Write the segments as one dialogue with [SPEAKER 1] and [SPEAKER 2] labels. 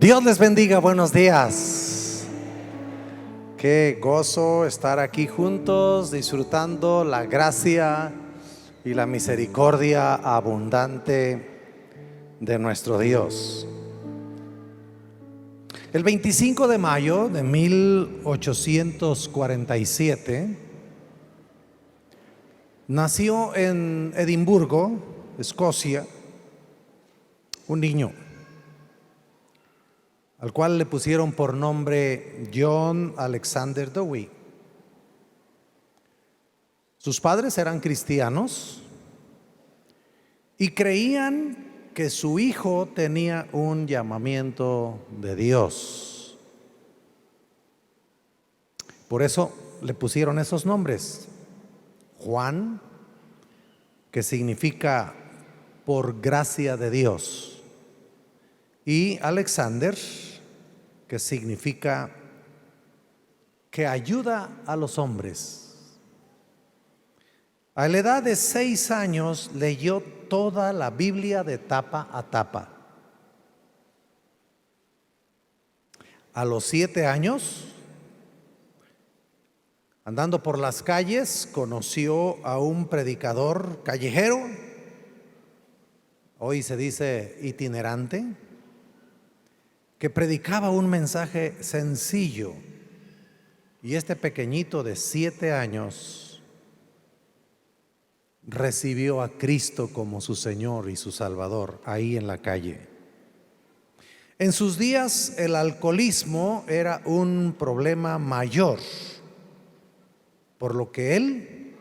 [SPEAKER 1] Dios les bendiga, buenos días. Qué gozo estar aquí juntos disfrutando la gracia y la misericordia abundante de nuestro Dios. El 25 de mayo de 1847 nació en Edimburgo, Escocia, un niño al cual le pusieron por nombre John Alexander Dowie. Sus padres eran cristianos y creían que su hijo tenía un llamamiento de Dios. Por eso le pusieron esos nombres. Juan, que significa por gracia de Dios, y Alexander, que significa que ayuda a los hombres. A la edad de 6 años leyó toda la Biblia de tapa a tapa. A los 7 años, andando por las calles, conoció a un predicador callejero, hoy se dice itinerante, que predicaba un mensaje sencillo. Y este pequeñito de 7 años recibió a Cristo como su Señor y su Salvador ahí en la calle. En sus días el alcoholismo era un problema mayor, por lo que él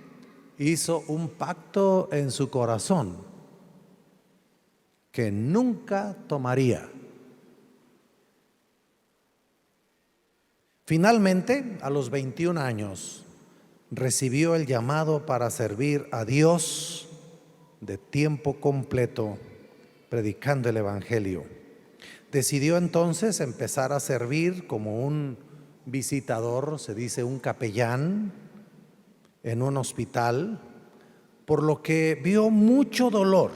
[SPEAKER 1] hizo un pacto en su corazón que nunca tomaría. Finalmente, a los 21 años, recibió el llamado para servir a Dios de tiempo completo, predicando el Evangelio. Decidió entonces empezar a servir como un visitador, se dice un capellán, en un hospital, por lo que vio mucho dolor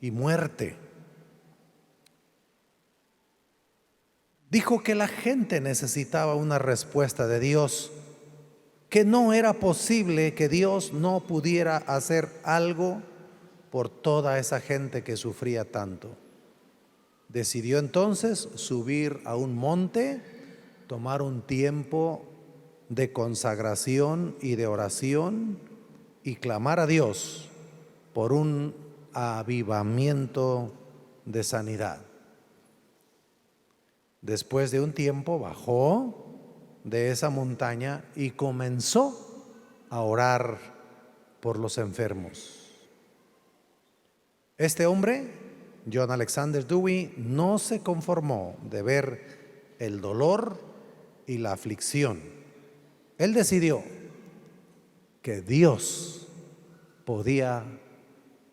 [SPEAKER 1] y muerte. Dijo que la gente necesitaba una respuesta de Dios, que no era posible que Dios no pudiera hacer algo por toda esa gente que sufría tanto. Decidió entonces subir a un monte, tomar un tiempo de consagración y de oración y clamar a Dios por un avivamiento de sanidad. Después de un tiempo bajó de esa montaña y comenzó a orar por los enfermos. Este hombre, John Alexander Dowie, no se conformó de ver el dolor y la aflicción. Él decidió que Dios podía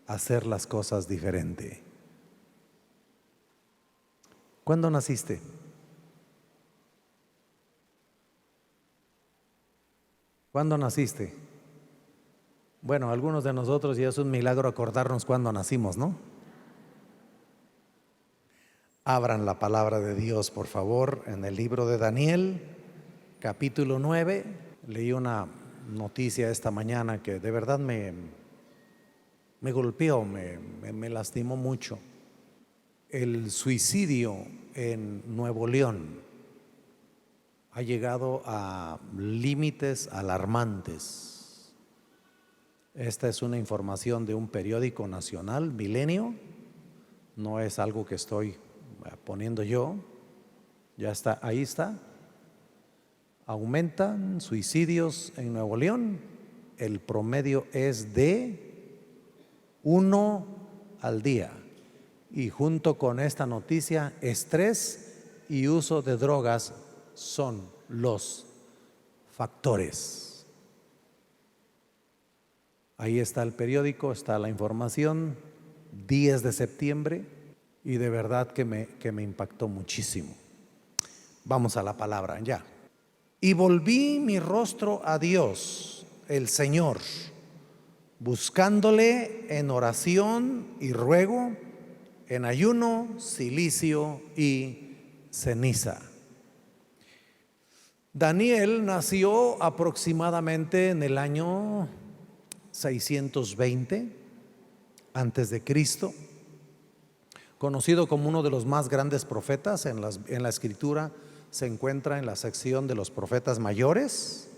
[SPEAKER 1] hacer las cosas diferente. ¿Cuándo naciste? ¿Cuándo naciste? Bueno, algunos de nosotros ya es un milagro acordarnos cuándo nacimos, ¿no? Abran la palabra de Dios, por favor, en el libro de Daniel, capítulo 9. Leí una noticia esta mañana que de verdad me golpeó, me lastimó mucho. El suicidio en Nuevo León ha llegado a límites alarmantes. Esta es una información de un periódico nacional, Milenio, no es algo que estoy poniendo yo, ya está, ahí está. Aumentan suicidios en Nuevo León, el promedio es de 1 al día. Y junto con esta noticia, estrés y uso de drogas son los factores. Ahí está el periódico, está la información, 10 de septiembre, y de verdad que me impactó muchísimo. Vamos a la palabra ya. Y volví mi rostro a Dios, el Señor, buscándole en oración y ruego en ayuno, cilicio y ceniza. Daniel nació aproximadamente en el año 620 antes de Cristo, conocido como uno de los más grandes profetas. En la escritura se encuentra en la sección de los profetas mayores.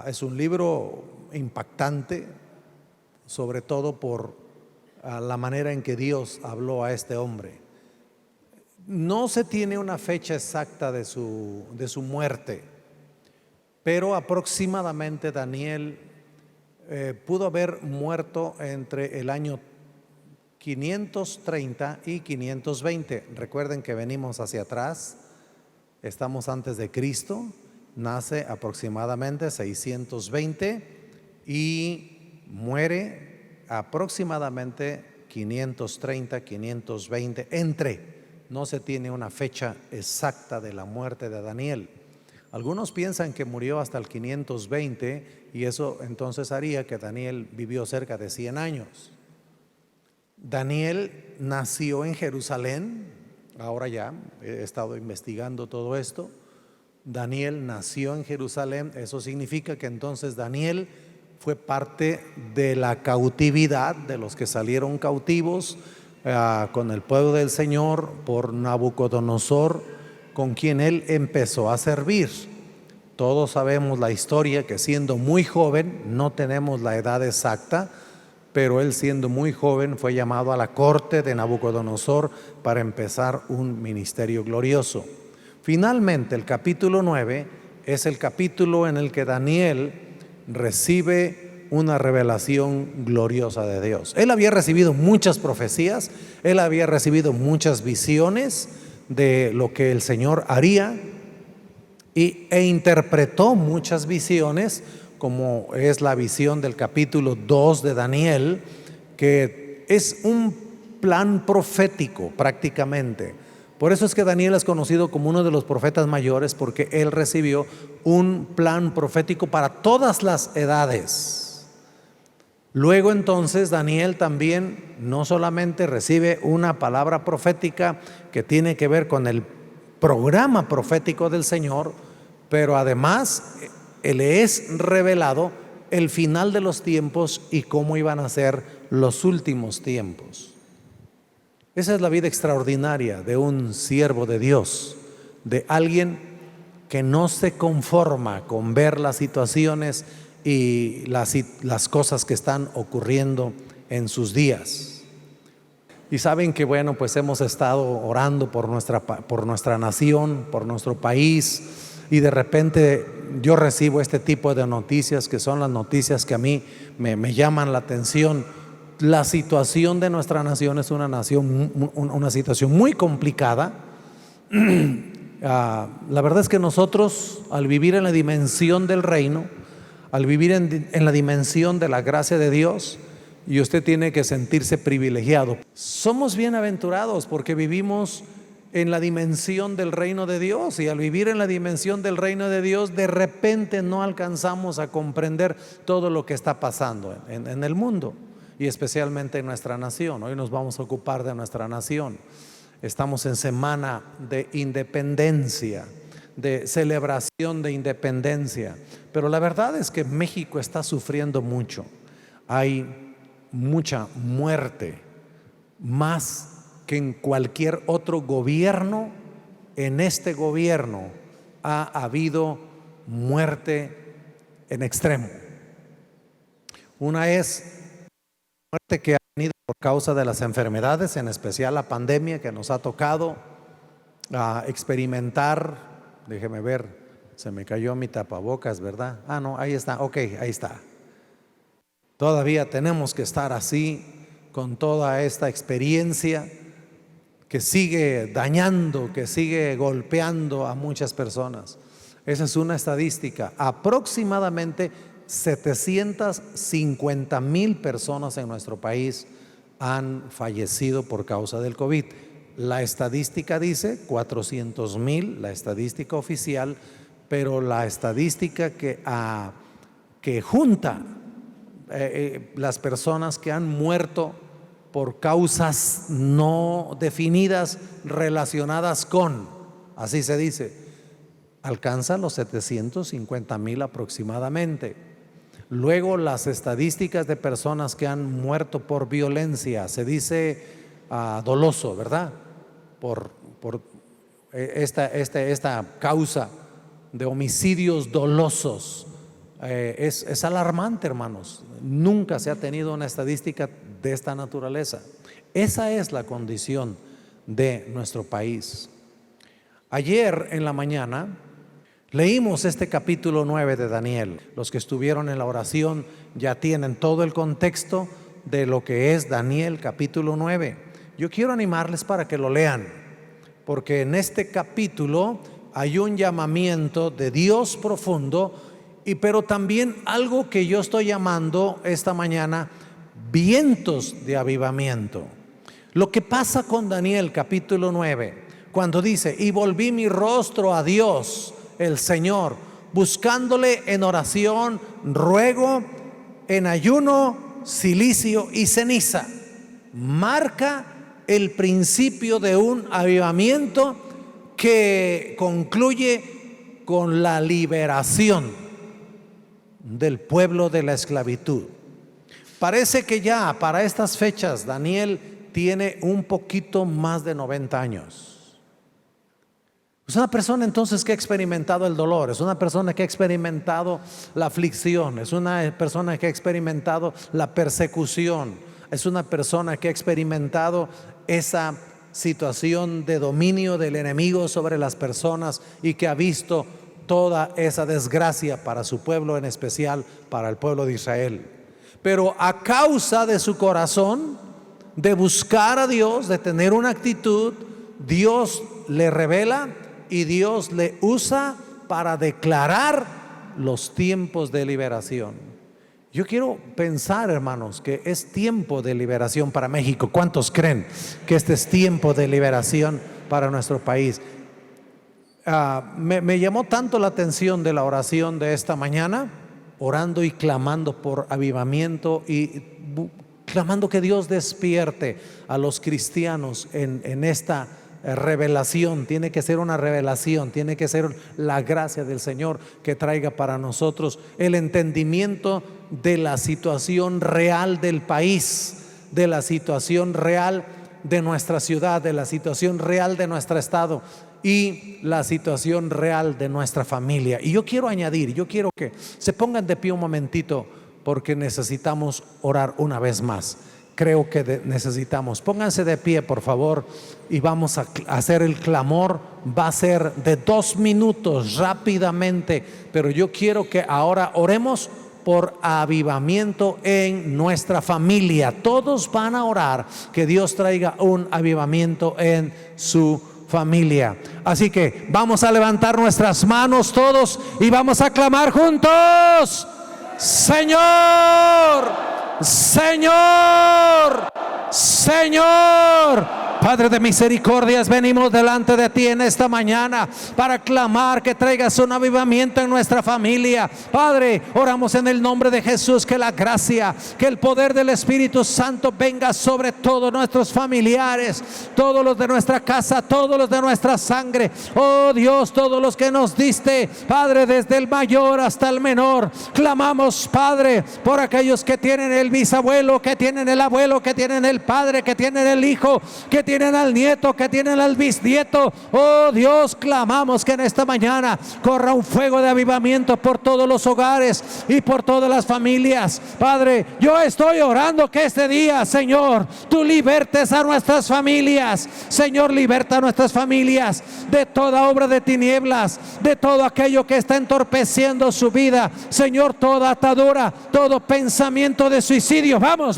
[SPEAKER 1] Es un libro impactante, sobre todo por la manera en que Dios habló a este hombre. No se tiene una fecha exacta de su muerte, pero aproximadamente Daniel pudo haber muerto entre el año 530 y 520. Recuerden que venimos hacia atrás, estamos antes de Cristo, nace aproximadamente 620 y muere aproximadamente 530, 520, no se tiene una fecha exacta de la muerte de Daniel. Algunos piensan que murió hasta el 520 y eso entonces haría que Daniel vivió cerca de 100 años. Daniel nació en Jerusalén. Ahora ya he estado investigando todo esto. Daniel nació en Jerusalén. Eso significa que entonces Daniel fue parte de la cautividad, de los que salieron cautivos con el pueblo del Señor por Nabucodonosor, con quien él empezó a servir. Todos sabemos la historia, que siendo muy joven, no tenemos la edad exacta, pero él, siendo muy joven, fue llamado a la corte de Nabucodonosor para empezar un ministerio glorioso. Finalmente, el capítulo 9 es el capítulo en el que Daniel recibe una revelación gloriosa de Dios. Él había recibido muchas profecías, él había recibido muchas visiones de lo que el Señor haría e interpretó muchas visiones, como es la visión del capítulo 2 de Daniel, que es un plan profético prácticamente. Por eso es que Daniel es conocido como uno de los profetas mayores, porque él recibió un plan profético para todas las edades. Luego entonces Daniel también no solamente recibe una palabra profética que tiene que ver con el programa profético del Señor, pero además le es revelado el final de los tiempos y cómo iban a ser los últimos tiempos. Esa es la vida extraordinaria de un siervo de Dios, de alguien que no se conforma con ver las situaciones y las cosas que están ocurriendo en sus días. Y saben que bueno, pues hemos estado orando por nuestra nación, por nuestro país, y de repente yo recibo este tipo de noticias, que son las noticias que a mí me llaman la atención. La situación de nuestra nación es una situación muy complicada. La verdad es que nosotros, al vivir en la dimensión del reino, al vivir en la dimensión de la gracia de Dios, y usted tiene que sentirse privilegiado. Somos bienaventurados porque vivimos en la dimensión del reino de Dios, y al vivir en la dimensión del reino de Dios, de repente no alcanzamos a comprender todo lo que está pasando en el mundo, y especialmente en nuestra nación. Hoy nos vamos a ocupar de nuestra nación. Estamos en semana de independencia, de celebración de independencia, pero la verdad es que México está sufriendo mucho. Hay mucha muerte, más que en cualquier otro gobierno. En este gobierno ha habido muerte en extremo. Una es muerte que ha venido por causa de las enfermedades, en especial la pandemia que nos ha tocado experimentar. Déjeme ver, se me cayó mi tapabocas, ¿verdad? No, ahí está, ok, ahí está. Todavía tenemos que estar así, con toda esta experiencia que sigue dañando, que sigue golpeando a muchas personas. Esa es una estadística. Aproximadamente 750,000 personas en nuestro país han fallecido por causa del COVID. La estadística dice 400,000, la estadística oficial, pero la estadística que junta las personas que han muerto por causas no definidas relacionadas con, así se dice, alcanza los 750,000 aproximadamente. Luego las estadísticas de personas que han muerto por violencia, se dice doloso, ¿verdad? Por esta causa de homicidios dolosos. Es alarmante, hermanos. Nunca se ha tenido una estadística de esta naturaleza. Esa es la condición de nuestro país. Ayer en la mañana leímos este capítulo 9 de Daniel. Los que estuvieron en la oración ya tienen todo el contexto de lo que es Daniel capítulo 9. Yo quiero animarles para que lo lean, porque en este capítulo hay un llamamiento de Dios profundo, pero también algo que yo estoy llamando esta mañana vientos de avivamiento. Lo que pasa con Daniel capítulo 9, cuando dice: y volví mi rostro a Dios el Señor, buscándole en oración, ruego, en ayuno, cilicio y ceniza. Marca el principio de un avivamiento que concluye con la liberación del pueblo de la esclavitud. Parece que ya para estas fechas Daniel tiene un poquito más de 90 años. Es una persona entonces que ha experimentado el dolor, es una persona que ha experimentado la aflicción, es una persona que ha experimentado la persecución, es una persona que ha experimentado esa situación de dominio del enemigo sobre las personas y que ha visto toda esa desgracia para su pueblo, en especial para el pueblo de Israel. Pero a causa de su corazón de buscar a Dios, de tener una actitud, Dios le revela y Dios le usa para declarar los tiempos de liberación. Yo quiero pensar, hermanos, que es tiempo de liberación para México. ¿Cuántos creen que este es tiempo de liberación para nuestro país? Me llamó tanto la atención de la oración de esta mañana, orando y clamando por avivamiento y clamando que Dios despierte a los cristianos en esta revelación. Tiene que ser una revelación, tiene que ser la gracia del Señor que traiga para nosotros el entendimiento de la situación real del país, de la situación real de nuestra ciudad, de la situación real de nuestro estado y la situación real de nuestra familia. Y yo quiero añadir, yo quiero que se pongan de pie un momentito, porque necesitamos orar una vez más. Creo que necesitamos. Pónganse de pie, por favor, y vamos a hacer el clamor. Va a ser de 2 minutos rápidamente, pero yo quiero que ahora oremos por avivamiento en nuestra familia. Todos van a orar que Dios traiga un avivamiento en su familia. Así que vamos a levantar nuestras manos todos y vamos a clamar juntos: Señor, Señor, Señor. Padre de misericordias, venimos delante de ti en esta mañana para clamar que traigas un avivamiento en nuestra familia. Padre, oramos en el nombre de Jesús que la gracia, que el poder del Espíritu Santo venga sobre todos nuestros familiares, todos los de nuestra casa, todos los de nuestra sangre. Oh Dios, todos los que nos diste, Padre, desde el mayor hasta el menor. Clamamos, Padre, por aquellos que tienen el bisabuelo, que tienen el abuelo, que tienen el padre, que tienen el hijo, que tienen al nieto, que tienen al bisnieto. Oh Dios, clamamos que en esta mañana corra un fuego de avivamiento por todos los hogares y por todas las familias. Padre, yo estoy orando que este día, Señor, tú libertes a nuestras familias. Señor, liberta a nuestras familias de toda obra de tinieblas, de todo aquello que está entorpeciendo su vida. Señor, toda atadura, todo pensamiento de suicidio. Vamos,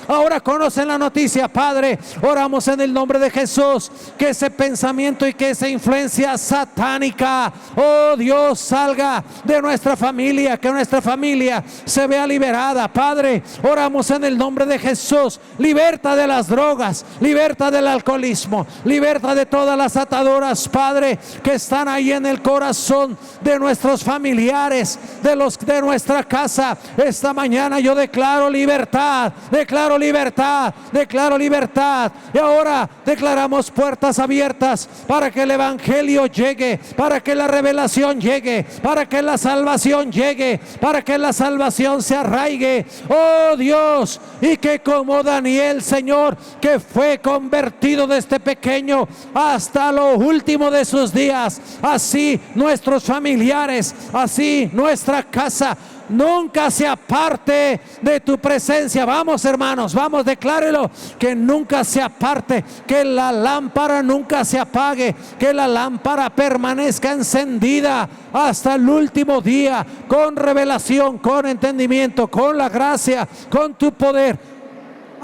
[SPEAKER 1] ahora conocen la noticia, Padre. Oramos en el nombre de Jesús que ese pensamiento y que esa influencia satánica, oh Dios, salga de nuestra familia, que nuestra familia se vea liberada. Padre, oramos en el nombre de Jesús, liberta de las drogas, liberta del alcoholismo, liberta de todas las ataduras, Padre, que están ahí en el corazón de nuestros familiares, de nuestra casa. Esta mañana yo declaro libertad, declaro libertad, declaro libertad. Y ahora declaramos puertas abiertas para que el evangelio llegue, para que la revelación llegue, para que la salvación llegue, para que la salvación se arraigue, oh Dios, y que como Daniel, Señor, que fue convertido desde pequeño hasta lo último de sus días, así nuestros familiares, así nuestra casa nunca se aparte de tu presencia. Vamos, hermanos, vamos, declárelo, que nunca se aparte, que la lámpara nunca se apague, que la lámpara permanezca encendida hasta el último día, con revelación, con entendimiento, con la gracia, con tu poder.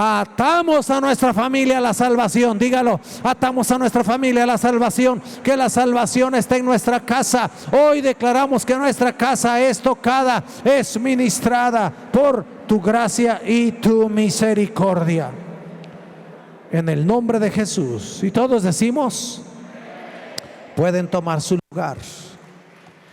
[SPEAKER 1] Atamos a nuestra familia a la salvación, dígalo, atamos a nuestra familia a la salvación, que la salvación esté en nuestra casa. Hoy declaramos que nuestra casa es tocada, es ministrada por tu gracia y tu misericordia, en el nombre de Jesús. Y todos decimos, pueden tomar su lugar.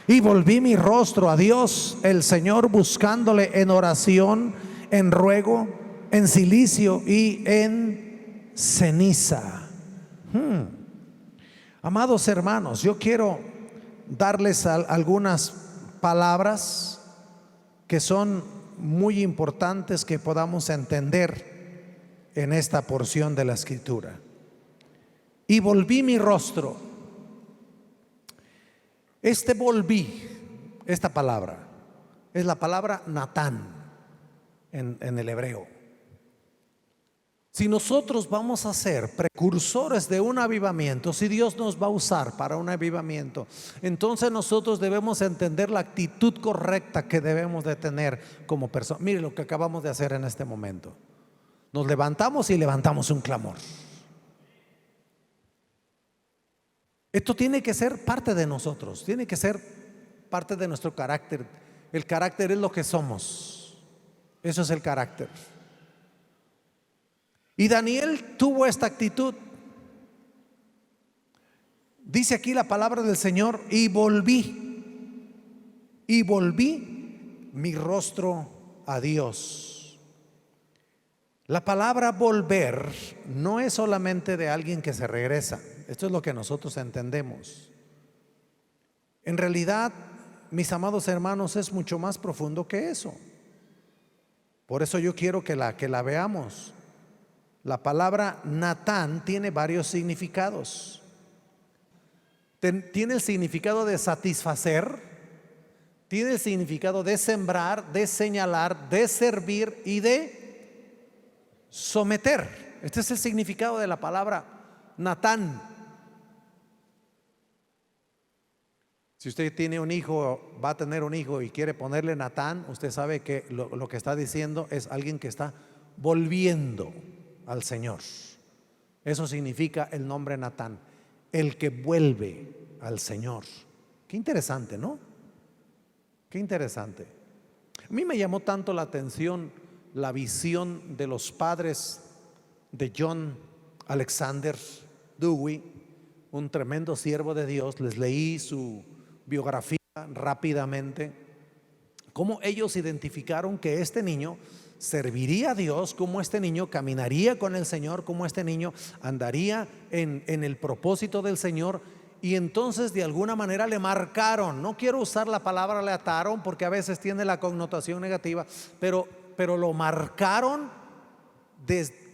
[SPEAKER 1] Y volví mi rostro a Dios el Señor, buscándole en oración, en ruego, en silicio y en ceniza. Amados hermanos, yo quiero darles algunas palabras que son muy importantes que podamos entender en esta porción de la Escritura. Y volví mi rostro. Esta palabra es la palabra Natán en el hebreo. Si nosotros vamos a ser precursores de un avivamiento, si Dios nos va a usar para un avivamiento, entonces nosotros debemos entender la actitud correcta que debemos de tener como personas. Mire lo que acabamos de hacer en este momento. Nos levantamos y levantamos un clamor. Esto tiene que ser parte de nosotros, tiene que ser parte de nuestro carácter. El carácter es lo que somos. Eso es el carácter. Y Daniel tuvo esta actitud. Dice aquí la palabra del Señor, y volví mi rostro a Dios. La palabra volver no es solamente de alguien que se regresa. Esto es lo que nosotros entendemos. En realidad, mis amados hermanos, es mucho más profundo que eso. Por eso yo quiero que la veamos. La palabra Natán tiene varios significados. Tiene el significado de satisfacer, tiene el significado de sembrar, de señalar, de servir y de someter. Este es el significado de la palabra Natán. Si usted tiene un hijo, va a tener un hijo y quiere ponerle Natán, usted sabe que lo que está diciendo es alguien que está volviendo al Señor. Eso significa el nombre Natán, el que vuelve al Señor. Qué interesante, ¿no? Qué interesante. A mí me llamó tanto la atención la visión de los padres de John Alexander Dowie, un tremendo siervo de Dios. Les leí su biografía rápidamente, cómo ellos identificaron que este niño serviría a Dios, cómo este niño caminaría con el Señor, cómo este niño andaría en el propósito del Señor. Y entonces de alguna manera le marcaron. No quiero usar la palabra le ataron porque a veces tiene la connotación negativa, pero lo marcaron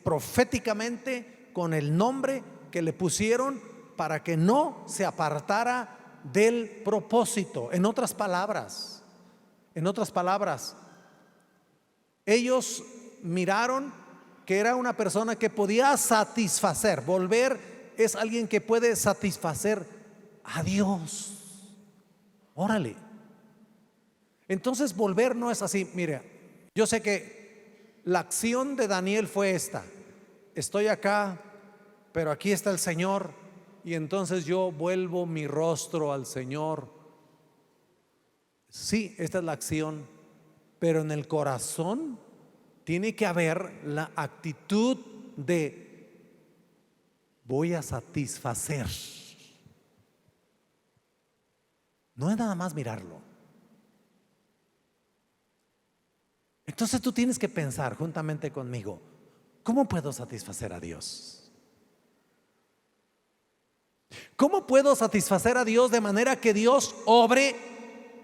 [SPEAKER 1] proféticamente con el nombre que le pusieron para que no se apartara del propósito. En otras palabras, ellos miraron que era una persona que podía satisfacer. Volver es alguien que puede satisfacer a Dios. Órale. Entonces volver no es así. Mire, yo sé que la acción de Daniel fue esta: estoy acá pero aquí está el Señor, y entonces yo vuelvo mi rostro al Señor. Sí, esta es la acción, pero en el corazón tiene que haber la actitud de voy a satisfacer. No es nada más mirarlo. Entonces tú tienes que pensar juntamente conmigo, ¿cómo puedo satisfacer a Dios? ¿Cómo puedo satisfacer a Dios de manera que Dios obre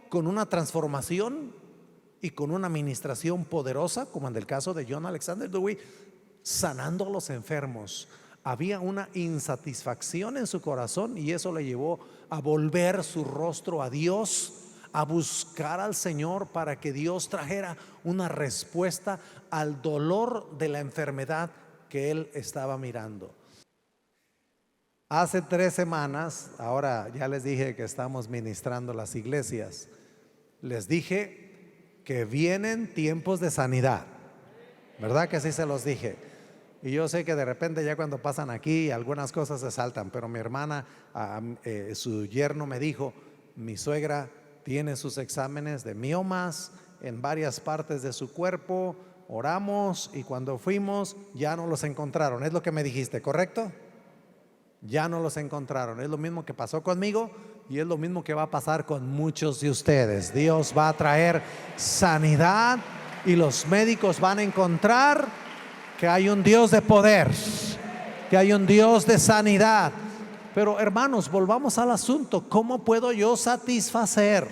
[SPEAKER 1] con una transformación y con una administración poderosa, como en el caso de John Alexander Dowie, sanando a los enfermos? Había una insatisfacción en su corazón y eso le llevó a volver su rostro a Dios, a buscar al Señor para que Dios trajera una respuesta al dolor de la enfermedad que él estaba mirando. Hace 3 semanas, ahora ya les dije que estamos ministrando las iglesias, les dije que vienen tiempos de sanidad, ¿verdad que sí se los dije? Y yo sé que de repente ya cuando pasan aquí algunas cosas se saltan, pero mi hermana, su yerno me dijo, mi suegra tiene sus exámenes de miomas en varias partes de su cuerpo, oramos y cuando fuimos ya no los encontraron. Es lo que me dijiste, ¿correcto? Ya no los encontraron. Es lo mismo que pasó conmigo y es lo mismo que va a pasar con muchos de ustedes. Dios va a traer sanidad y los médicos van a encontrar que hay un Dios de poder, que hay un Dios de sanidad. Pero hermanos, volvamos al asunto. ¿Cómo puedo yo satisfacer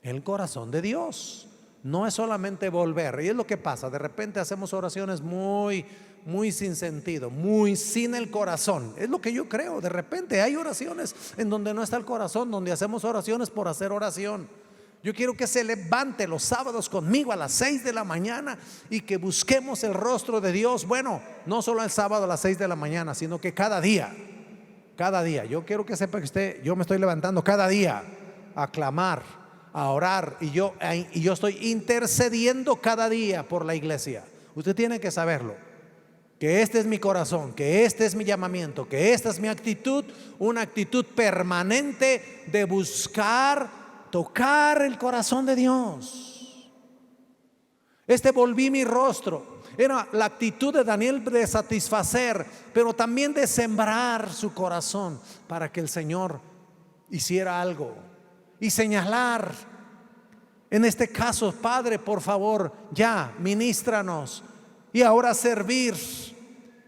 [SPEAKER 1] el corazón de Dios? No es solamente volver. Y es lo que pasa, de repente hacemos oraciones muy sin sentido, muy sin el corazón. Es lo que yo creo. De repente hay oraciones en donde no está el corazón, donde hacemos oraciones por hacer oración. Yo quiero que se levante los sábados conmigo a las 6 de la mañana y que busquemos el rostro de Dios. Bueno, no solo el sábado a las 6 de la mañana, sino que cada día. Yo quiero que sepa que yo me estoy levantando cada día a clamar, a orar, y yo estoy intercediendo cada día por la iglesia. Usted tiene que saberlo, que este es mi corazón, que este es mi llamamiento, que esta es mi actitud, una actitud permanente de buscar tocar el corazón de Dios. Volví mi rostro. Era la actitud de Daniel de satisfacer, pero también de sembrar su corazón para que el Señor hiciera algo y señalar. En este caso, Padre, por favor, ya ministranos, y ahora servir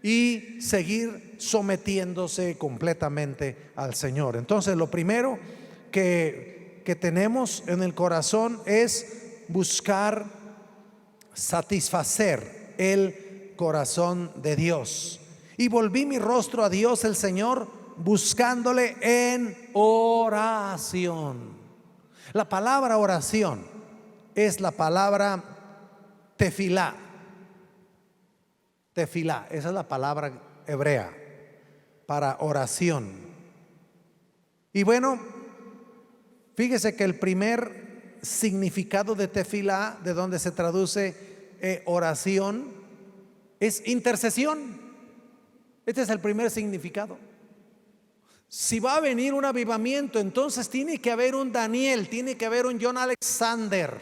[SPEAKER 1] y seguir sometiéndose completamente al Señor. Entonces, lo primero que tenemos en el corazón es buscar satisfacer el corazón de Dios. Y volví mi rostro a Dios el Señor, buscándole en oración. La palabra oración es la palabra tefilá. Tefilá, esa es la palabra hebrea para oración. Y bueno, fíjese que el primer significado de tefilá, de donde se traduce oración, es intercesión. Este es el primer significado. Si va a venir un avivamiento, entonces tiene que haber un Daniel, tiene que haber un John Alexander,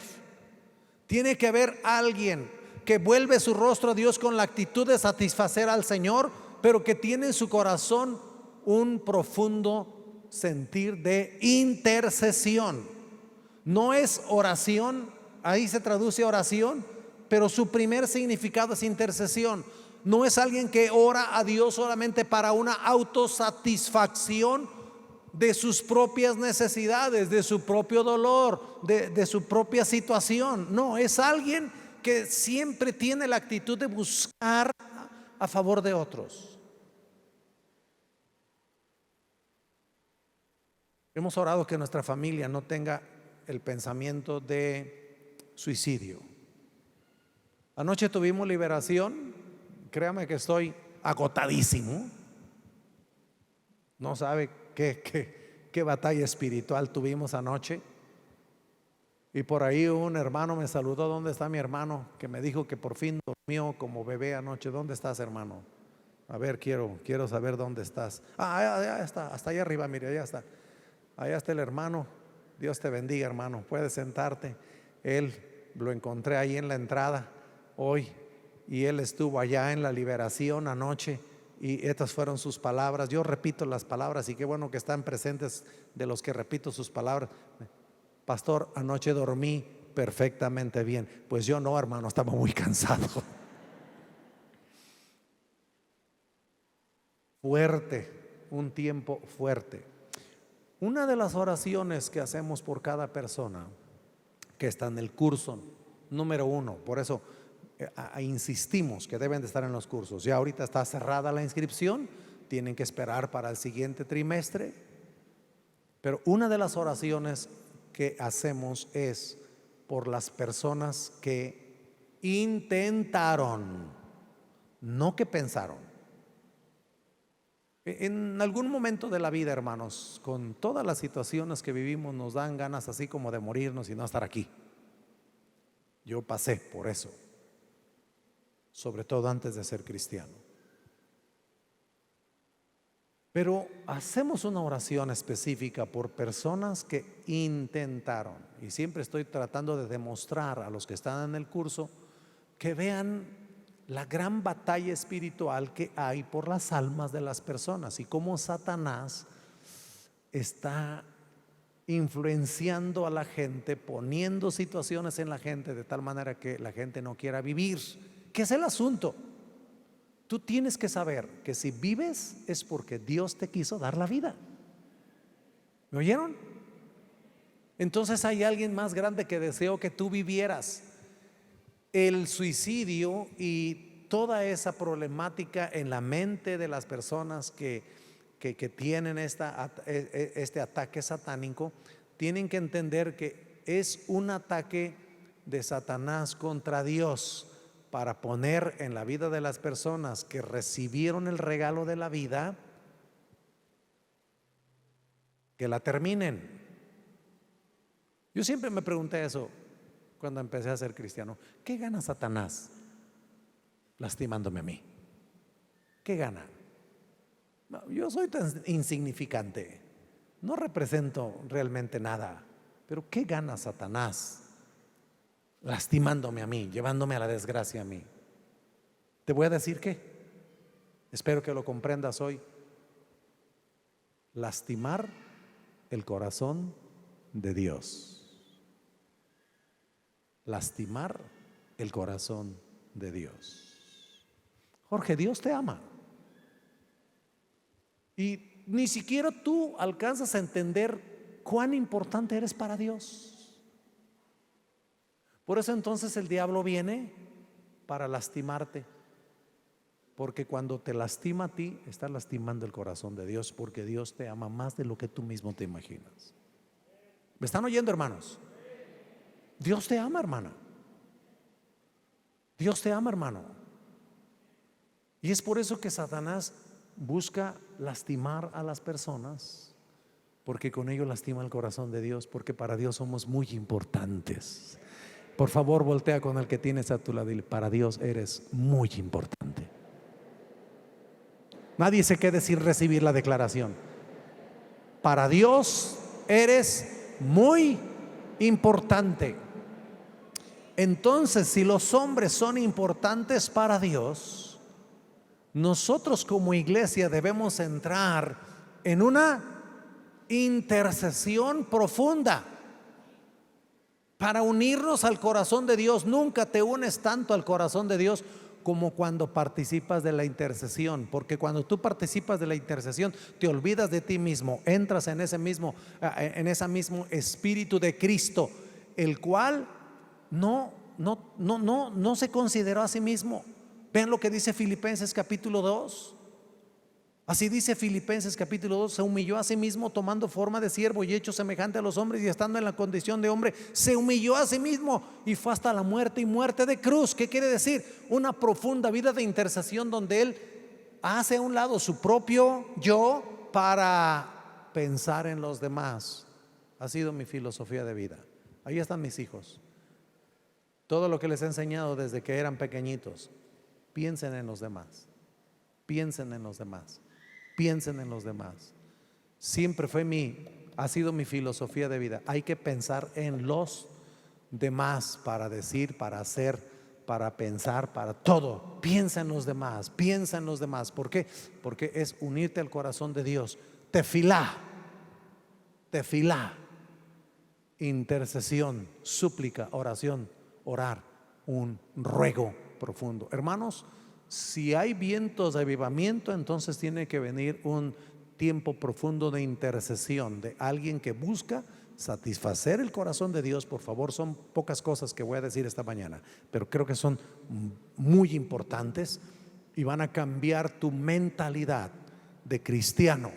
[SPEAKER 1] tiene que haber alguien que vuelve su rostro a Dios con la actitud de satisfacer al Señor, pero que tiene en su corazón un profundo sentir de intercesión. No es oración, ahí se traduce oración, pero su primer significado es intercesión. No es alguien que ora a Dios solamente para una autosatisfacción de sus propias necesidades, de su propio dolor, de su propia situación. No, es alguien que siempre tiene la actitud de buscar a favor de otros. Hemos orado que nuestra familia no tenga el pensamiento de suicidio. Anoche tuvimos liberación. Créame que estoy agotadísimo. No sabe qué batalla espiritual tuvimos anoche. Y por ahí un hermano me saludó. ¿Dónde está mi hermano? Que me dijo que por fin durmió como bebé anoche. ¿Dónde estás, hermano? A ver, quiero saber dónde estás. Allá está, hasta allá arriba, mire, allá está. Allá está el hermano. Dios te bendiga, hermano. Puedes sentarte. Él lo encontré ahí en la entrada hoy y él estuvo allá en la liberación anoche y estas fueron sus palabras. Yo repito las palabras y qué bueno que están presentes de los que repito sus palabras. Pastor, anoche dormí perfectamente bien. Pues yo no, hermano, estaba muy cansado. Fuerte, un tiempo fuerte. Una de las oraciones que hacemos por cada persona que está en el curso número 1, por eso insistimos que deben de estar en los cursos. Ya ahorita está cerrada la inscripción, tienen que esperar para el siguiente trimestre, pero una de las oraciones que hacemos es por las personas que intentaron, no que pensaron. En algún momento de la vida, hermanos, con todas las situaciones que vivimos, nos dan ganas así como de morirnos y no estar aquí. Yo pasé por eso, sobre todo antes de ser cristiano. Pero hacemos una oración específica por personas que intentaron, y siempre estoy tratando de demostrar a los que están en el curso que vean la gran batalla espiritual que hay por las almas de las personas y cómo Satanás está influenciando a la gente, poniendo situaciones en la gente de tal manera que la gente no quiera vivir. ¿Qué es el asunto? Tú tienes que saber que si vives es porque Dios te quiso dar la vida. ¿Me oyeron? Entonces hay alguien más grande que deseó que tú vivieras. El suicidio y toda esa problemática en la mente de las personas que tienen este ataque satánico, tienen que entender que es un ataque de Satanás contra Dios para poner en la vida de las personas que recibieron el regalo de la vida, que la terminen. Yo siempre me pregunté eso cuando empecé a ser cristiano. ¿Qué gana Satanás lastimándome a mí? ¿Qué gana? No, yo soy tan insignificante, no represento realmente nada, pero ¿qué gana Satanás lastimándome a mí, llevándome a la desgracia a mí? Te voy a decir que espero que lo comprendas hoy. Lastimar el corazón de Dios. Lastimar el corazón de Dios. Jorge, Dios te ama. Y ni siquiera tú alcanzas a entender cuán importante eres para Dios. Por eso entonces el diablo viene para lastimarte. Porque cuando te lastima a ti, está lastimando el corazón de Dios, porque Dios te ama más de lo que tú mismo te imaginas. ¿Me están oyendo, hermanos? Dios te ama, hermana. Dios te ama, hermano. Y es por eso que Satanás busca lastimar a las personas, porque con ello lastima el corazón de Dios, porque para Dios somos muy importantes. Por favor, voltea con el que tienes a tu lado y dile: para Dios eres muy importante. Nadie se quede sin recibir la declaración. Para Dios eres muy importante. Entonces, si los hombres son importantes para Dios, nosotros como iglesia debemos entrar en una intercesión profunda para unirnos al corazón de Dios. Nunca te unes tanto al corazón de Dios como cuando participas de la intercesión, porque cuando tú participas de la intercesión te olvidas de ti mismo, entras en ese mismo espíritu de Cristo, el cual no se consideró a sí mismo. Vean lo que dice Filipenses capítulo 2. Así dice Filipenses capítulo 2: se humilló a sí mismo tomando forma de siervo y hecho semejante a los hombres, y estando en la condición de hombre se humilló a sí mismo y fue hasta la muerte, y muerte de cruz. ¿Qué quiere decir? Una profunda vida de intercesión donde él hace a un lado su propio yo para pensar en los demás. Ha sido mi filosofía de vida. Ahí están mis hijos. Todo lo que les he enseñado desde que eran pequeñitos: piensen en los demás. piensen en los demás, piensen en los demás. Siempre ha sido mi filosofía de vida. Hay que pensar en los demás para decir, para hacer, para pensar, para todo. Piensa en los demás, piensa en los demás. ¿Por qué? Porque es unirte al corazón de Dios. Tefilá, intercesión, súplica, oración, orar, un ruego profundo. Hermanos, si hay vientos de avivamiento, entonces tiene que venir un tiempo profundo de intercesión, de alguien que busca satisfacer el corazón de Dios. Por favor, son pocas cosas que voy a decir esta mañana, pero creo que son muy importantes y van a cambiar tu mentalidad de cristiano.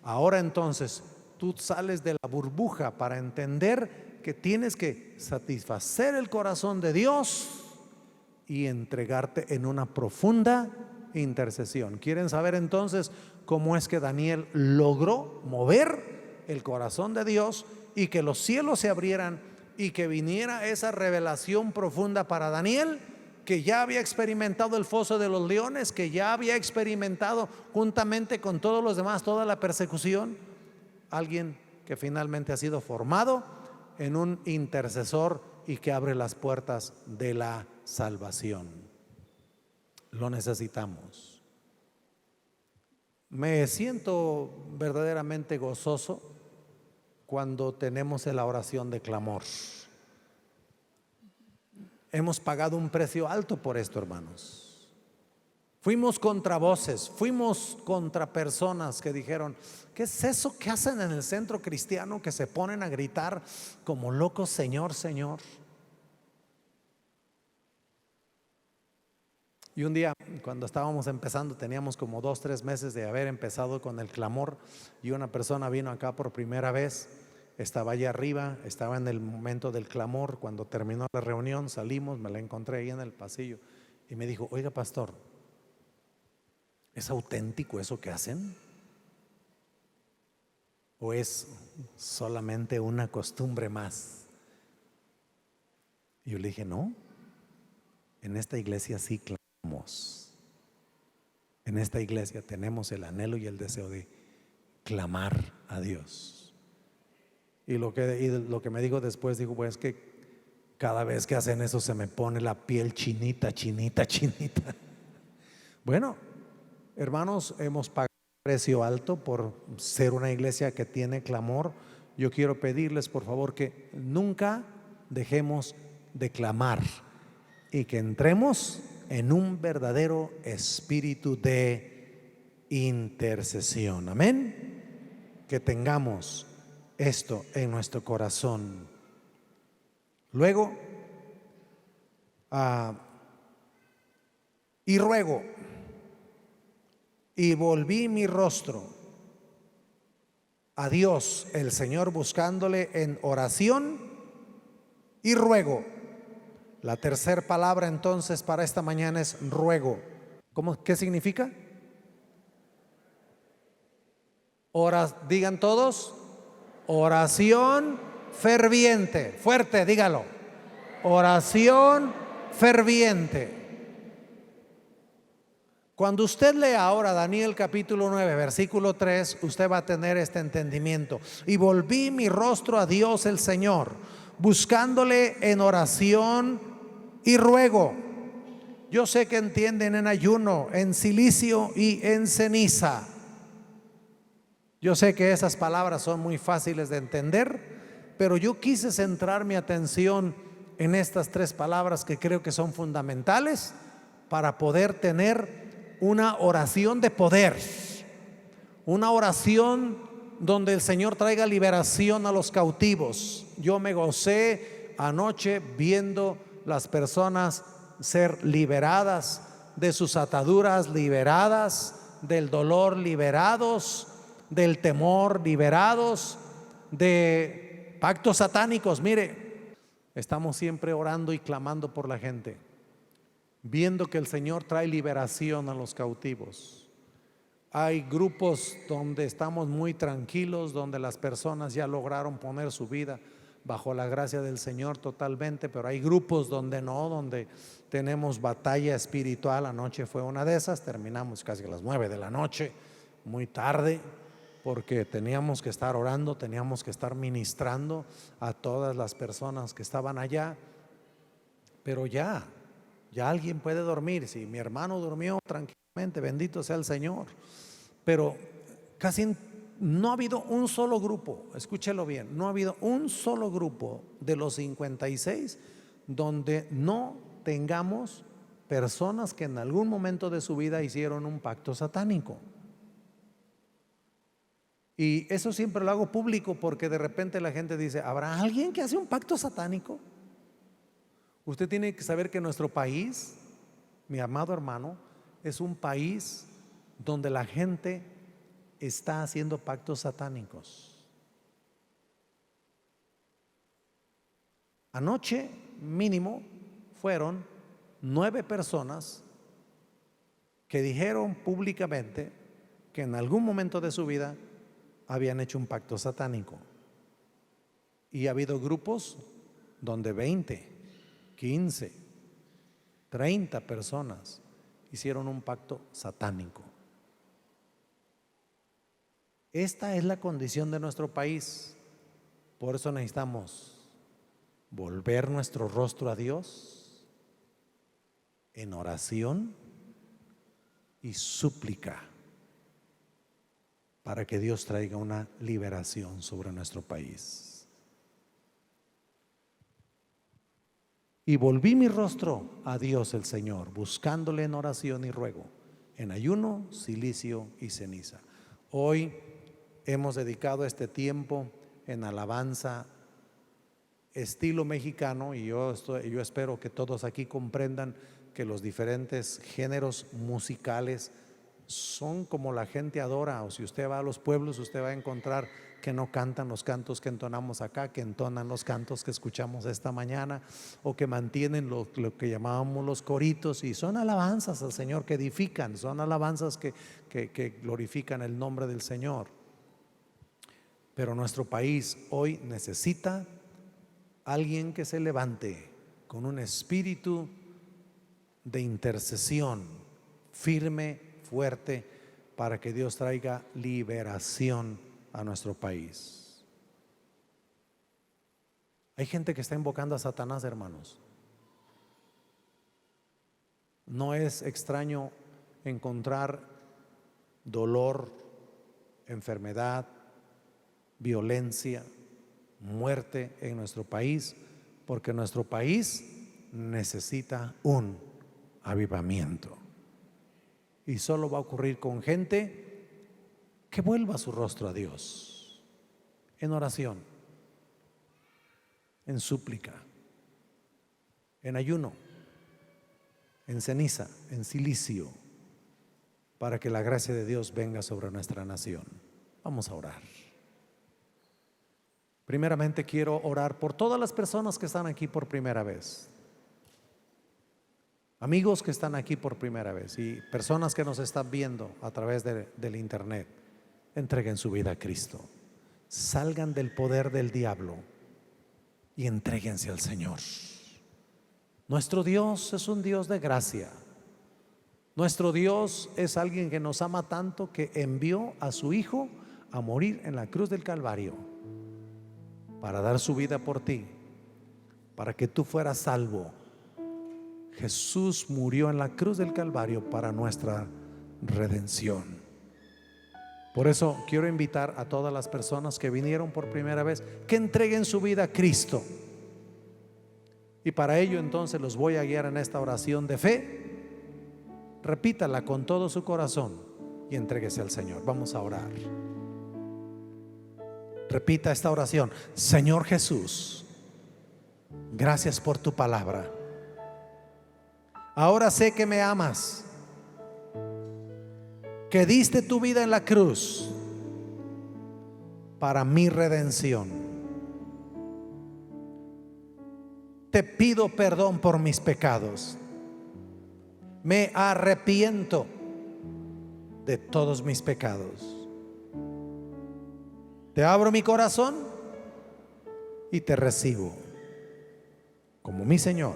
[SPEAKER 1] Ahora entonces tú sales de la burbuja para entender que tienes que satisfacer el corazón de Dios y entregarte en una profunda intercesión. ¿Quieren saber entonces cómo es que Daniel logró mover el corazón de Dios y que los cielos se abrieran y que viniera esa revelación profunda para Daniel, que ya había experimentado el foso de los leones, que ya había experimentado juntamente con todos los demás toda la persecución? Alguien que finalmente ha sido formado en un intercesor y que abre las puertas de la salvación. Lo necesitamos. Me siento verdaderamente gozoso cuando tenemos la oración de clamor. Hemos pagado un precio alto por esto, hermanos. Fuimos contra voces, fuimos contra personas que dijeron: ¿qué es eso que hacen en el centro cristiano, que se ponen a gritar como locos, Señor, Señor? Y un día, cuando estábamos empezando, teníamos como 2-3 meses de haber empezado con el clamor, y una persona vino acá por primera vez. Estaba allá arriba, estaba en el momento del clamor. Cuando terminó la reunión, salimos, me la encontré ahí en el pasillo y me dijo: oiga, pastor, ¿es auténtico eso que hacen? ¿O es solamente una costumbre más? Y yo le dije: no, en esta iglesia sí clamamos. En esta iglesia tenemos el anhelo y el deseo de clamar a Dios. Y lo que me dijo después, dijo: pues que cada vez que hacen eso se me pone la piel chinita. Bueno, hermanos, hemos pagado un precio alto por ser una iglesia que tiene clamor. Yo quiero pedirles, por favor, que nunca dejemos de clamar y que entremos en un verdadero espíritu de intercesión. Amén. Que tengamos esto en nuestro corazón. Luego, y ruego, y volví mi rostro a Dios el Señor, buscándole en oración y ruego. La tercera palabra entonces para esta mañana es ruego. ¿Qué significa? Digan todos: oración ferviente. Fuerte, dígalo: oración ferviente. Cuando usted lea ahora Daniel capítulo 9 versículo 3, usted va a tener este entendimiento. Y volví mi rostro a Dios el Señor, buscándole en oración y ruego. Yo sé que entienden en ayuno, en cilicio y en ceniza. Yo sé que esas palabras son muy fáciles de entender, pero yo quise centrar mi atención en estas 3 palabras que creo que son fundamentales para poder tener una oración de poder, una oración donde el Señor traiga liberación a los cautivos. Yo me gocé anoche viendo las personas ser liberadas de sus ataduras, liberadas del dolor, liberados del temor, liberados de pactos satánicos. Mire, estamos siempre orando y clamando por la gente, viendo que el Señor trae liberación a los cautivos. Hay grupos donde estamos muy tranquilos, donde las personas ya lograron poner su vida bajo la gracia del Señor totalmente, pero hay grupos donde no, donde tenemos batalla espiritual. Anoche fue una de esas, terminamos casi a las 9 de la noche, muy tarde, porque teníamos que estar orando, teníamos que estar ministrando a todas las personas que estaban allá. Pero ya alguien puede dormir. Si mi hermano durmió tranquilamente, bendito sea el Señor. Pero casi no ha habido un solo grupo, escúchelo bien, no ha habido un solo grupo de los 56 donde no tengamos personas que en algún momento de su vida hicieron un pacto satánico. Y eso siempre lo hago público, porque de repente la gente dice: ¿habrá alguien que hace un pacto satánico? Usted tiene que saber que nuestro país, mi amado hermano, es un país donde la gente está haciendo pactos satánicos. Anoche mínimo fueron 9 personas que dijeron públicamente que en algún momento de su vida habían hecho un pacto satánico. Y ha habido grupos donde 20, 15, 30 personas hicieron un pacto satánico. Esta es la condición de nuestro país. Por eso necesitamos volver nuestro rostro a Dios en oración y súplica, para que Dios traiga una liberación sobre nuestro país. Y volví mi rostro a Dios el Señor, buscándole en oración y ruego, en ayuno, cilicio y ceniza. Hoy hemos dedicado este tiempo en alabanza estilo mexicano, y yo espero que todos aquí comprendan que los diferentes géneros musicales son como la gente adora. O si usted va a los pueblos, usted va a encontrar que no cantan los cantos que entonamos acá, que entonan los cantos que escuchamos esta mañana, o que mantienen lo que llamábamos los coritos, y son alabanzas al Señor que edifican, son alabanzas que glorifican el nombre del Señor. Pero nuestro país hoy necesita alguien que se levante con un espíritu de intercesión firme, fuerte, para que Dios traiga liberación a nuestro país. Hay gente que está invocando a Satanás, hermanos. No es extraño encontrar dolor, enfermedad, violencia, muerte en nuestro país, porque nuestro país necesita un avivamiento. Y solo va a ocurrir con gente que vuelva su rostro a Dios en oración, en súplica, en ayuno, en ceniza, en cilicio, para que la gracia de Dios venga sobre nuestra nación. Vamos a orar. Primeramente quiero orar por todas las personas que están aquí por primera vez, amigos que están aquí por primera vez, y personas que nos están viendo a través del internet. Entreguen su vida a Cristo, salgan del poder del diablo y entréguense al Señor. Nuestro Dios es un Dios de gracia. Nuestro Dios es alguien que nos ama tanto que envió a su Hijo a morir en la cruz del Calvario para dar su vida por ti, para que tú fueras salvo. Jesús murió en la cruz del Calvario para nuestra redención. Por eso quiero invitar a todas las personas que vinieron por primera vez que entreguen su vida a Cristo. Y para ello entonces los voy a guiar en esta oración de fe. Repítala con todo su corazón y entréguese al Señor. Vamos a orar. Repita esta oración: Señor Jesús, gracias por tu palabra. Ahora sé que me amas, que diste tu vida en la cruz para mi redención. Te pido perdón por mis pecados. Me arrepiento de todos mis pecados. Te abro mi corazón y te recibo como mi Señor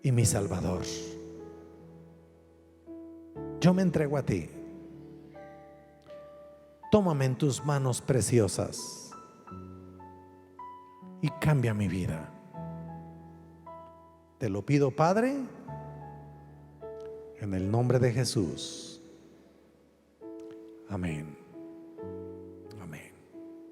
[SPEAKER 1] y mi Salvador. Yo me entrego a ti. Tómame en tus manos preciosas y cambia mi vida. Te lo pido, Padre, en el nombre de Jesús. Amén.